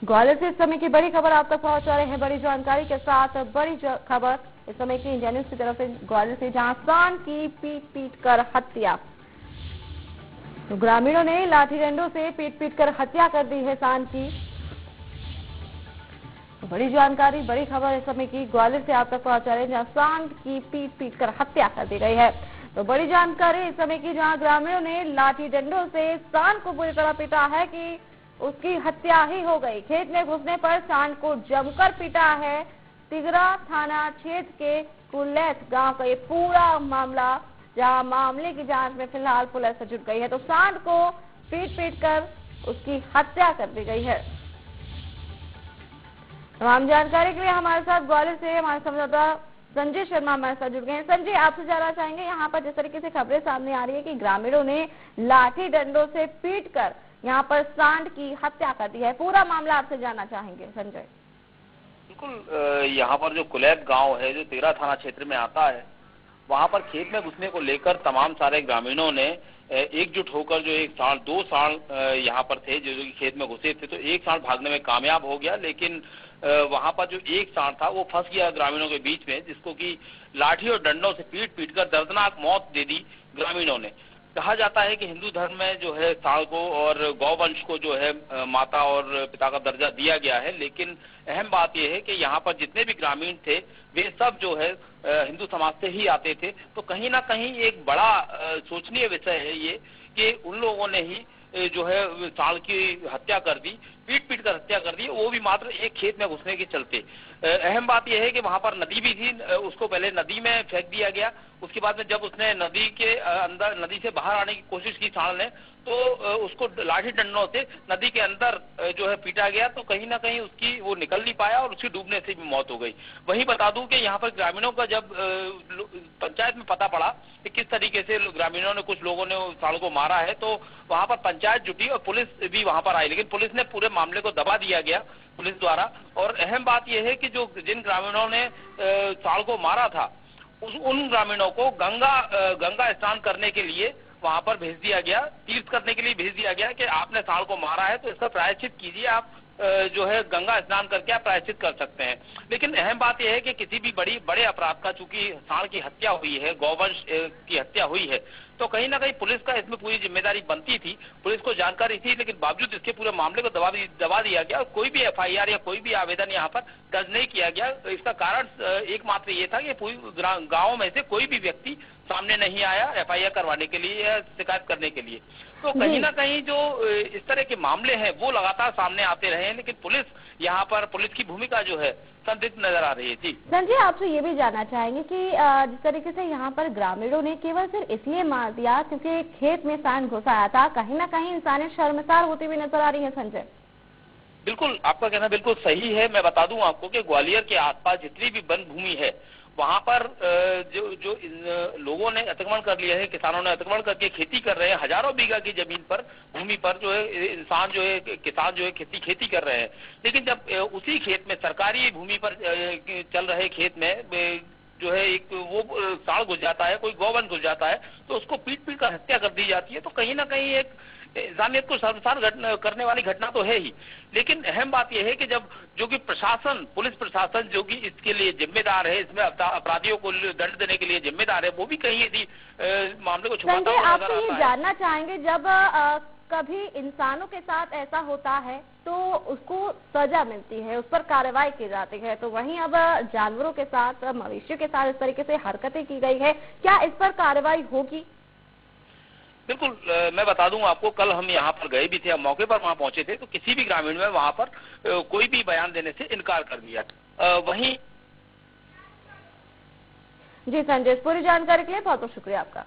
ग्वालियर से इस समय की बड़ी खबर आप तक पहुंचा रहे हैं। बड़ी जानकारी के साथ बड़ी खबर इस समय की इंडिया न्यूज की तरफ से ग्वालियर से, जहां सांड की पीट कर हत्या। तो ग्रामीणों ने लाठी डंडों से पीट कर हत्या कर दी है सांड की। तो बड़ी जानकारी, बड़ी खबर इस समय की ग्वालियर से आप तक पहुंचा रहे हैं, जहां सांड की पीट कर हत्या कर दी गई है। तो बड़ी जानकारी इस समय की, जहां ग्रामीणों ने लाठी डंडों से सांड को बुरी तरह पीटा है कि उसकी हत्या ही हो गई। खेत में घुसने पर सांड को जमकर पीटा है। तिगरा थाना क्षेत्र के कुलैत गांव का ये पूरा मामला, जहां मामले की जांच में फिलहाल पुलिस जुट गई है। तो सांड को पीट कर उसकी हत्या कर दी गई है। तमाम जानकारी के लिए हमारे साथ ग्वालियर से हमारे संवाददाता संजय शर्मा हमारे साथ जुड़ गए हैं। संजय, आपसे जानना चाहेंगे, यहाँ पर जिस तरीके से खबरें सामने आ रही है कि ग्रामीणों ने लाठी डंडों से पीटकर यहाँ पर सांड की हत्या कर दी है, पूरा मामला आपसे जानना चाहेंगे संजय। बिल्कुल, यहाँ पर जो कुलैत गांव है, जो तिगरा थाना क्षेत्र में आता है, वहां पर खेत में घुसने को लेकर तमाम सारे ग्रामीणों ने एकजुट होकर जो एक सांड, दो सांड यहाँ पर थे जो खेत में घुसे थे, तो एक सांड भागने में कामयाब हो गया, लेकिन वहां पर जो एक सांड था वो फंस गया ग्रामीणों के बीच में, जिसको कि लाठी और डंडों से पीट कर दर्दनाक मौत दे दी ग्रामीणों ने। कहा जाता है कि हिंदू धर्म में जो है सांड को और गौवंश को जो है माता और पिता का दर्जा दिया गया है, लेकिन अहम बात यह है कि यहाँ पर जितने भी ग्रामीण थे वे सब जो है हिंदू समाज से ही आते थे। तो कहीं ना कहीं एक बड़ा सोचनीय विषय है ये कि उन लोगों ने ही जो है सांड की हत्या कर दी, पीट कर हत्या कर दी, वो भी मात्र एक खेत में घुसने के चलते। अहम बात यह है कि वहां पर नदी भी थी, उसको पहले नदी में फेंक दिया गया। उसके बाद में जब उसने नदी के अंदर, नदी से बाहर आने की कोशिश की सांड ने, तो उसको लाठी डंडों से नदी के अंदर जो है पीटा गया। तो कहीं ना कहीं उसकी वो निकल नहीं पाया और उसकी डूबने से भी मौत हो गई। वहीं बता दूं कि यहाँ पर ग्रामीणों का जब पंचायत में पता पड़ा कि किस तरीके से ग्रामीणों ने, कुछ लोगों ने सांड को मारा है, तो वहां पर पंचायत जुटी और पुलिस भी वहां पर आई, लेकिन पुलिस ने पूरे मामले को दबा दिया गया पुलिस द्वारा। और अहम बात यह है कि जो जिन ग्रामीणों ने सांड को मारा था, उन ग्रामीणों को गंगा स्नान करने के लिए वहां पर भेज दिया गया, तीर्थ करने के लिए भेज दिया गया कि आपने सांड को मारा है तो इसका प्रायश्चित कीजिए, आप जो है गंगा स्नान करके आप प्रायश्चित कर सकते हैं। लेकिन अहम बात यह है कि किसी भी बड़े अपराध का, चूंकि सांड की हत्या हुई है, गौवंश की हत्या हुई है, तो कहीं ना कहीं पुलिस का इसमें पूरी जिम्मेदारी बनती थी, पुलिस को जानकारी थी, लेकिन बावजूद इसके पूरे मामले को दबा दिया गया और कोई भी एफआईआर या कोई भी आवेदन यहाँ पर दर्ज नहीं किया गया। तो इसका कारण एकमात्र ये था कि पूरी गाँव में से कोई भी व्यक्ति सामने नहीं आया एफआईआर करवाने के लिए या शिकायत करने के लिए। तो कहीं ना कहीं जो इस तरह के मामले हैं वो लगातार सामने आते रहे हैं, लेकिन पुलिस यहाँ पर, पुलिस की भूमिका जो है संदिग्ध नजर आ रही है। जी संजय, आपसे ये भी जानना चाहेंगे कि जिस तरीके से यहाँ पर ग्रामीणों ने केवल सिर्फ इसलिए मार दिया क्योंकि खेत में सांड घुसाया था, कहीं ना कहीं इंसानियत शर्मसार होती हुई नजर आ रही है संजय। बिल्कुल, आपका कहना बिल्कुल सही है। मैं बता दूं आपको कि ग्वालियर के आसपास जितनी भी वन भूमि है, वहां पर जो लोगों ने अतिक्रमण कर लिया है, किसानों ने अतिक्रमण करके खेती कर रहे हैं, हजारों बीघा की जमीन पर, भूमि पर जो है इंसान जो है, किसान जो है खेती कर रहे हैं। लेकिन जब उसी खेत में, सरकारी भूमि पर चल रहे खेत में जो है एक वो सांड घुस जाता है, कोई गौवंश घुस जाता है, तो उसको पीट कर हत्या कर दी जाती है। तो कहीं ना कहीं एक इंसानियत को शर्मसार करने वाली घटना तो है ही। लेकिन अहम बात यह है कि जब जो कि प्रशासन, पुलिस प्रशासन जो कि इसके लिए जिम्मेदार है, इसमें अपराधियों को दंड देने के लिए जिम्मेदार है, वो भी कहीं यदि मामले को छुपाता हुआ नजर आता है। आपसे ये जानना चाहेंगे, जब कभी इंसानों के साथ ऐसा होता है तो उसको सजा मिलती है, उस पर कार्रवाई की जाती है, तो वहीं अब जानवरों के साथ, मवेशियों के साथ इस तरीके से हरकतें की गई है, क्या इस पर कार्रवाई होगी? बिल्कुल, मैं बता दूं आपको, कल हम यहाँ पर गए भी थे, हम मौके पर वहाँ पहुंचे थे, तो किसी भी ग्रामीण में वहाँ पर कोई भी बयान देने से इनकार कर दिया। वहीं जी संजय, पूरी जानकारी के लिए बहुत बहुत शुक्रिया आपका।